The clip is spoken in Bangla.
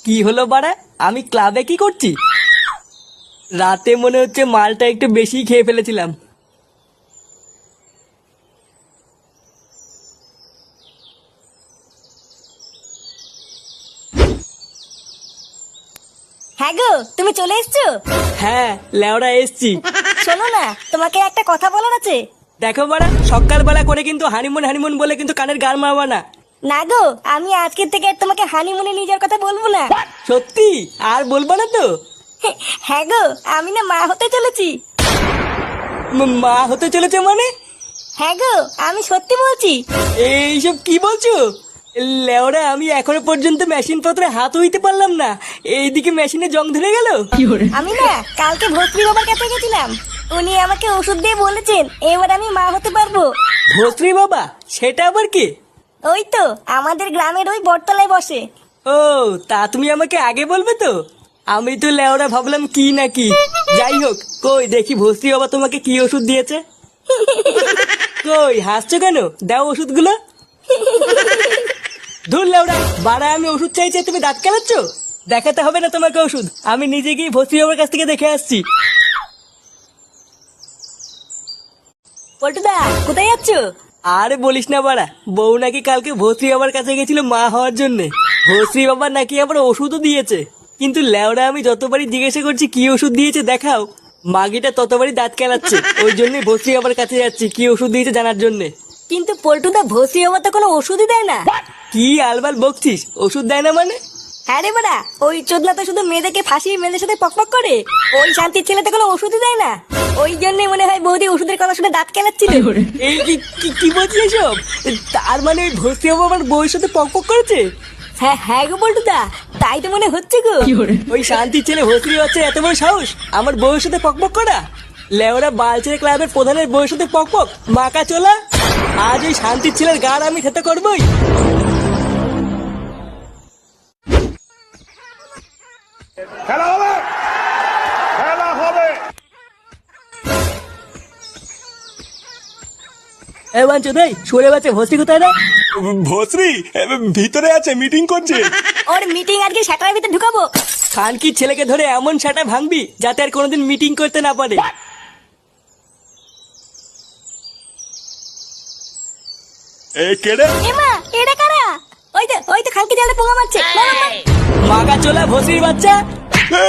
কি হলো বাড়া? আমি ক্লাবে কি করছি? রাতে মনে হচ্ছে মালটা একটু বেশি খেয়ে ফেলেছিলাম। হ্যাঁ গো, তুমি চলে এসছো? হ্যাঁ, লেওড়া এসছি। শোনো না, তোমাকে একটা কথা বলার আছে। দেখো বাড়া, সকালবেলা করে কিন্তু হানিমুন হানিমুন বলে কিন্তু কানের গান মারবা না। না গো, আমি আজকের থেকে আর তোমাকে হানিমুনে নিয়ে যাওয়ার কথা বলবো না। সত্যি? আর বলবা না তো? হ্যাঁ গো, আমি না মা হতে চলেছি। মা হতে চলেছে মানে? হ্যাঁ গো, আমি সত্যি বলছি। এইসব কি বলছো? লেওড়া, আমি এখনো পর্যন্ত মেশিন পত্রে হাত হইতে পারলাম না, এইদিকে মেশিনে জং ধরে গেল। আমি না কালকে ভস্রী বাবার কাছে গেছিলাম। উনি আমাকে ওষুধ দিয়ে বলেছেন এবার আমি মা হতে পারবো। ভস্রী বাবা? সেটা আবার কি? ওই তো আমাদের গ্রামের ওই বটতলায় বসে। ও, তা তুমি আমাকে আগে বলবে তো। আমি তো লেওড়া ভাবলাম কি না কি। যাই হোক, কই দেখি ভস্রী বাবা তোমাকে কি ওষুধ দিয়েছে। কই হাসছো কেন? দাও ওষুধগুলো। ধুর লেওড়া, বাড়া আমি ওষুধ চাইছি তুমি দাঁত কেলাচ্ছ? দেখাতে হবে না তোমাকে ওষুধ, আমি নিজে গিয়ে ভস্রী বাবার কাছ থেকে দেখে আসছি। পল্টুদা, কোথায় যাচ্ছ? আরে বলিস না বাড়া, বউ নাকি কালকে ভস্রী বাবার কাছে গেছিল মা হওয়ার জন্য। ভস্রী বাবার নাকি আবার ওষুধও দিয়েছে। কিন্তু লেওড়া আমি যতবারই জিজ্ঞাসা করছি কি ওষুধ দিয়েছে দেখাও, মাগিটা ততবারই দাঁত কেলাচ্ছে। ওই জন্যই ভস্রী বাবার কাছে যাচ্ছি কি ওষুধ দিয়েছে জানার জন্যে। কিন্তু পল্টুদা, ভস্রী বাবা তো কোনো ওষুধই দেয় না। কি আলবাল বকছিস? ওষুধ দেয় না মানে? হ্যাঁ রে বাড়া, ওই চোদনা তো শুধু মেয়েদেরকে ফাঁসিয়ে মেয়েদের সাথে পকপক করে। ওই শান্তির ছেলে তো কোনো ওষুধই দেয় না। ওই জন্যই মনে হয় বৌদি ওষুধের কথা শুনে দাঁত কেলাচ্ছিল। এই কি বলছিস এসব? তার মানে ওই ভস্রী বাবা আমার বউয়ের সাথে পকপক করেছে? হ্যাঁ হ্যাঁ গো পল্টুদা, তাই তো মনে হচ্ছে গো। ওই শান্তির ছেলে ভস্রী হচ্ছে এত বড় সাহস আমার বউয়ের সাথে পকপক করা? লেওরা বালচের ক্লাবের প্রধানের বউয়ের সাথে পকপক? মাকা চোলা, আজ ওই শান্তির ছেলের গাড় আমি খেতে করবই। খেলা হবে, খেলা হবে। সরে বাচ্চা ভস্রী কোথায় রে? ভস্রী ভিতরে আছে, মিটিং করছে। ওর মিটিং আজকে সেটার ভিতরে ঢুকাবো। খানকির ছেলেকে ধরে এমন সেটা ভাঙবি যাতে আর কোনোদিন মিটিং করতে না পারে। এ কেড়ে এমা, এটা কারা? ওই তো খানকি জালে পোঙা মারছে। মাকা চোলা ভস্রীর বাচ্চা। এ,